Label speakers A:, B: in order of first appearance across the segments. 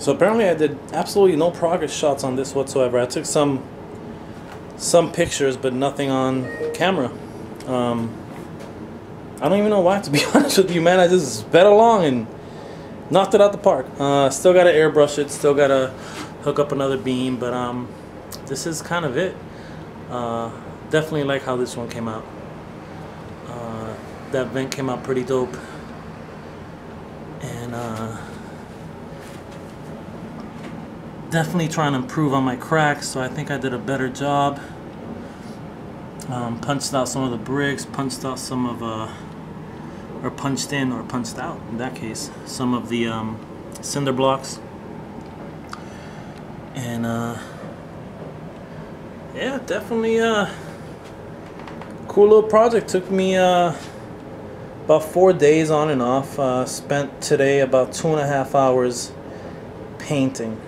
A: So apparently I did absolutely no progress shots on this whatsoever. I took some pictures, but nothing on camera. I don't even know why, to be honest with you, man. I just sped along and knocked it out the park. Still gotta airbrush it, still gotta hook up another beam, but this is kind of it. Definitely like how this one came out. That vent came out pretty dope. And definitely trying to improve on my cracks, so I think I did a better job. Punched out some of the bricks, punched out some of or punched in, or punched out in that case, some of the cinder blocks. And yeah, definitely cool little project. Took me about 4 days on and off. Spent today about 2.5 hours painting,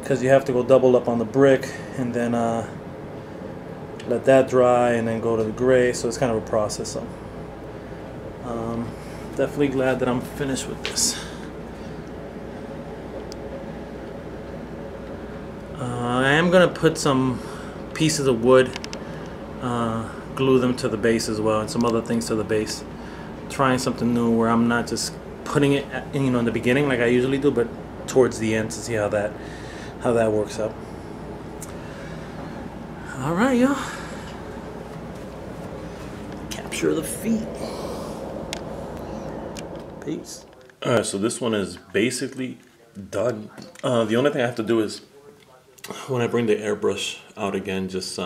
A: because you have to go double up on the brick and then let that dry and then go to the gray, so it's kind of a process. So definitely glad that I'm finished with this. I am gonna put some pieces of wood, glue them to the base as well, and some other things to the base. Trying something new where I'm not just putting it in the beginning like I usually do, but towards the end, to see how that works out. All right, y'all. Capture the feet. Peace. All right, so this one is basically done. The only thing I have to do is, when I bring the airbrush out again, just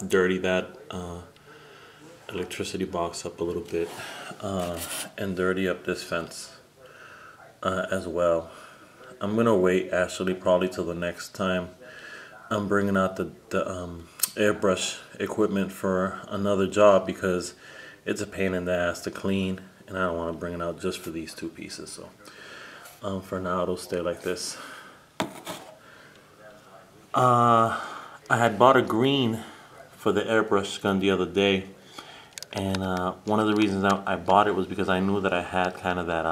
A: dirty that electricity box up a little bit, and dirty up this fence as well. I'm gonna wait actually probably till the next time I'm bringing out the airbrush equipment for another job, because it's a pain in the ass to clean, and I don't want to bring it out just for these two pieces. So for now it'll stay like this. I had bought a green for the airbrush gun the other day, and one of the reasons I bought it was because I knew that I had kind of that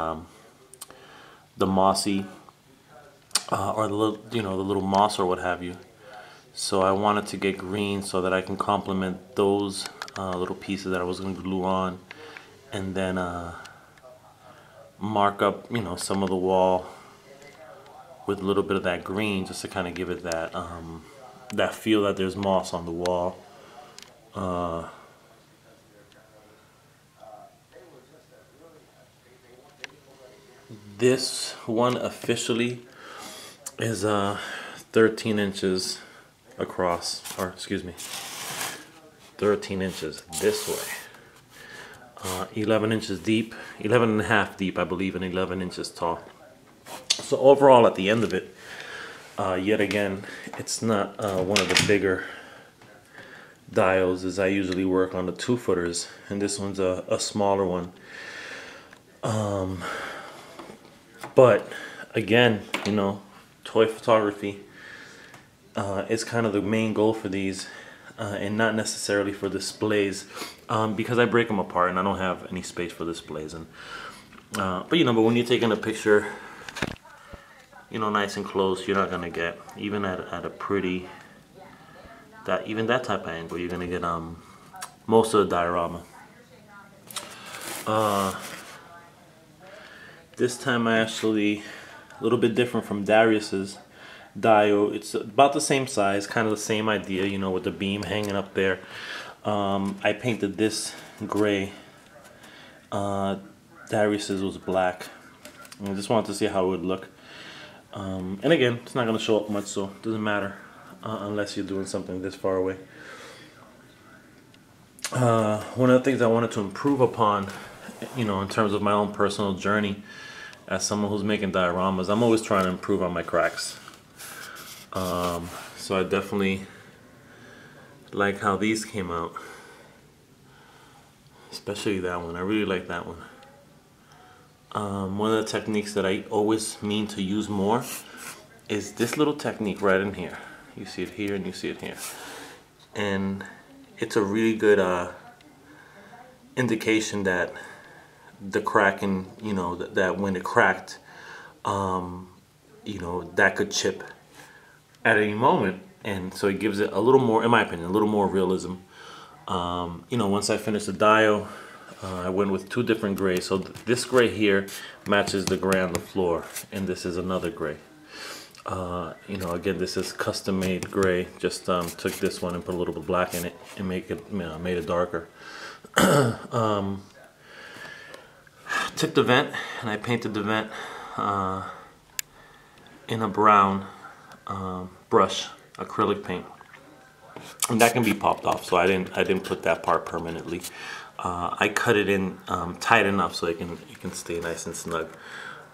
A: the mossy or the little, the little moss or what have you. So I wanted to get green so that I can complement those little pieces that I was going to glue on, and then mark up some of the wall with a little bit of that green, just to kind of give it that that feel that there's moss on the wall. This one officially is 13 inches across, or excuse me, 13 inches this way, 11 inches deep, 11 and a half deep, I believe, and 11 inches tall. So overall, at the end of it, yet again, it's not one of the bigger dials, as I usually work on the 2-footers, and this one's a smaller one. But again, toy photography is kind of the main goal for these, and not necessarily for displays, because I break them apart and I don't have any space for displays. And but when you're taking a picture, nice and close, you're not gonna get, even at a pretty, even that type of angle, you're gonna get most of the diorama. This time I actually, a little bit different from Darius's Dio. It's about the same size, kind of the same idea, with the beam hanging up there. I painted this gray. Darius's was black. I just wanted to see how it would look. And again, it's not going to show up much, so it doesn't matter unless you're doing something this far away. One of the things I wanted to improve upon, in terms of my own personal journey as someone who's making dioramas, I'm always trying to improve on my cracks. So I definitely like how these came out, especially that one. I really like that one. One of the techniques that I always mean to use more is this little technique right in here. You see it here and you see it here, and it's a really good indication that the cracking, that when it cracked, you know, that could chip at any moment, and so it gives it a little more, in my opinion, a little more realism. You know, once I finished the Dio, I went with two different grays. So this gray here matches the gray on the floor, and this is another gray. You know, again, this is custom made gray. Just took this one and put a little bit of black in it and made it darker. Took the vent and I painted the vent in a brown brush, acrylic paint, and that can be popped off. So I didn't put that part permanently. I cut it in tight enough so it can stay nice and snug.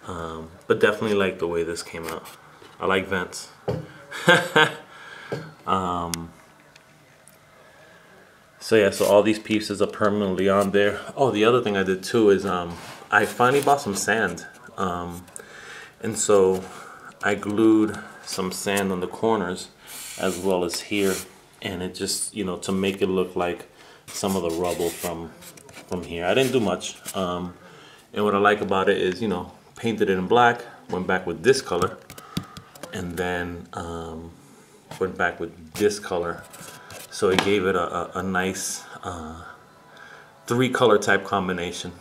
A: But definitely like the way this came out. I like vents. So yeah, so all these pieces are permanently on there. Oh, the other thing I did too is I finally bought some sand, and so I glued some sand on the corners as well as here, and it just, you know, to make it look like some of the rubble from here. I didn't do much, and what I like about it is, you know, painted it in black, went back with this color, and then went back with this color. So it gave it a nice 3-color type combination.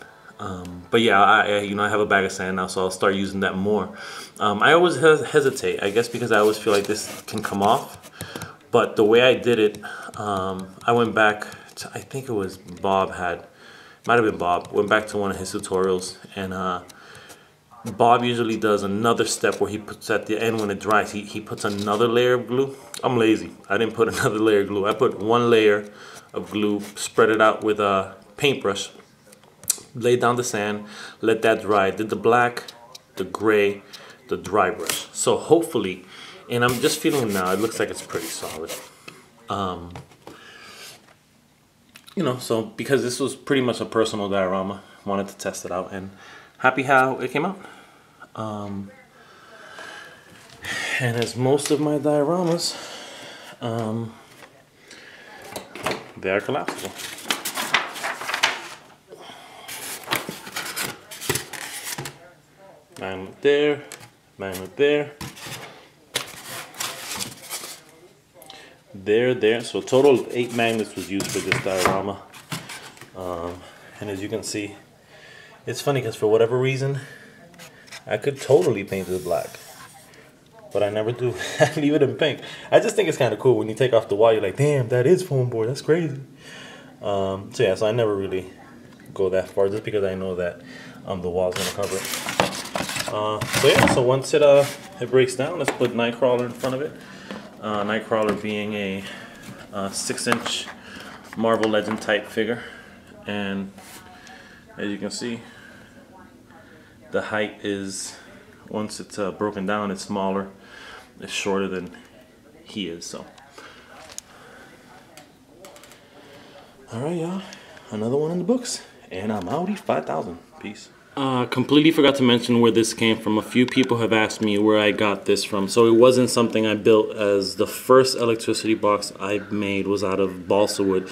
A: But yeah, I have a bag of sand now, so I'll start using that more. I always hesitate, I guess because I always feel like this can come off. But the way I did it, I went back to, I think it was might have been Bob, went back to one of his tutorials, and Bob usually does another step where he puts at the end when it dries, he puts another layer of glue. I'm lazy. I didn't put another layer of glue. I put one layer of glue, spread it out with a paintbrush, laid down the sand, let that dry. Did the black, the gray, the dry brush. So hopefully, and I'm just feeling now, it looks like it's pretty solid. You know, so because this was pretty much a personal diorama, wanted to test it out, and happy how it came out. And as most of my dioramas, they are collapsible. Magnet there, magnet there, there. So a total of 8 magnets was used for this diorama. And as you can see, it's funny because for whatever reason, I could totally paint it black, but I never do. I leave it in pink. I just think it's kind of cool when you take off the wall, you're like, damn, that is foam board, that's crazy. So yeah, so I never really go that far just because I know that the wall's gonna cover it. So yeah, so once it breaks down, let's put Nightcrawler in front of it. Nightcrawler being a 6-inch Marvel Legend type figure, and as you can see, the height is, once it's broken down, it's smaller, it's shorter than he is. So alright y'all, another one in the books, and I'm outie 5,000. Peace. Completely forgot to mention where this came from. A few people have asked me where I got this from. So it wasn't something I built, as the first electricity box I made was out of balsa wood.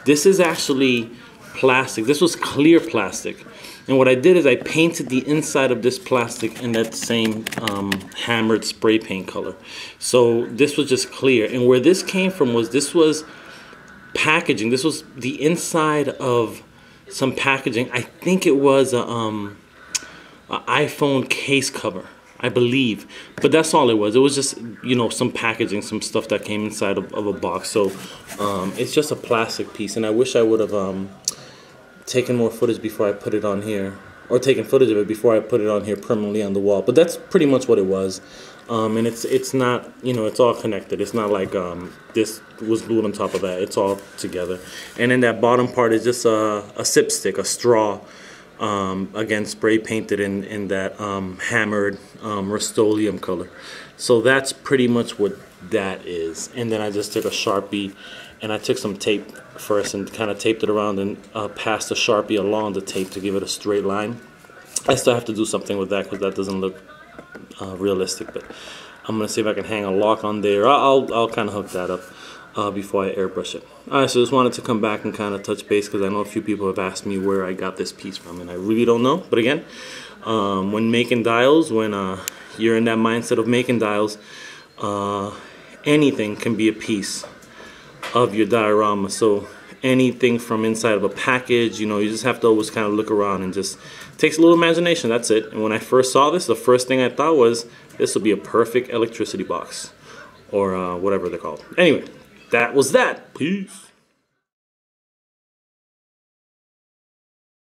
A: This is actually plastic. This was clear plastic. And what I did is I painted the inside of this plastic in that same hammered spray paint color. So this was just clear. And where this came from was, this was packaging. This was the inside of some packaging. I think it was a iPhone case cover, I believe. But that's all it was. It was just, you know, some packaging, some stuff that came inside of a box. So it's just a plastic piece. And I wish I would have taken more footage before I put it on here, or taken footage of it before I put it on here permanently on the wall. But that's pretty much what it was. And it's not, you know, it's all connected. It's not like this was glued on top of that. It's all together. And then that bottom part is just a sip stick, a straw, again spray painted in that hammered Rust-Oleum color. So that's pretty much what that is. And then I just took a Sharpie, and I took some tape first and kind of taped it around, and passed the Sharpie along the tape to give it a straight line. I still have to do something with that because that doesn't look realistic, but I'm gonna see if I can hang a lock on there. I'll kind of hook that up before I airbrush it. Alright, so just wanted to come back and kind of touch base because I know a few people have asked me where I got this piece from, and I really don't know. But again, when making dials, when you're in that mindset of making dials, anything can be a piece of your diorama. So anything from inside of a package, you know, you just have to always kind of look around, and just takes a little imagination. That's it. And when I first saw this, the first thing I thought was this will be a perfect electricity box, or whatever they're called. Anyway, that was that. Peace.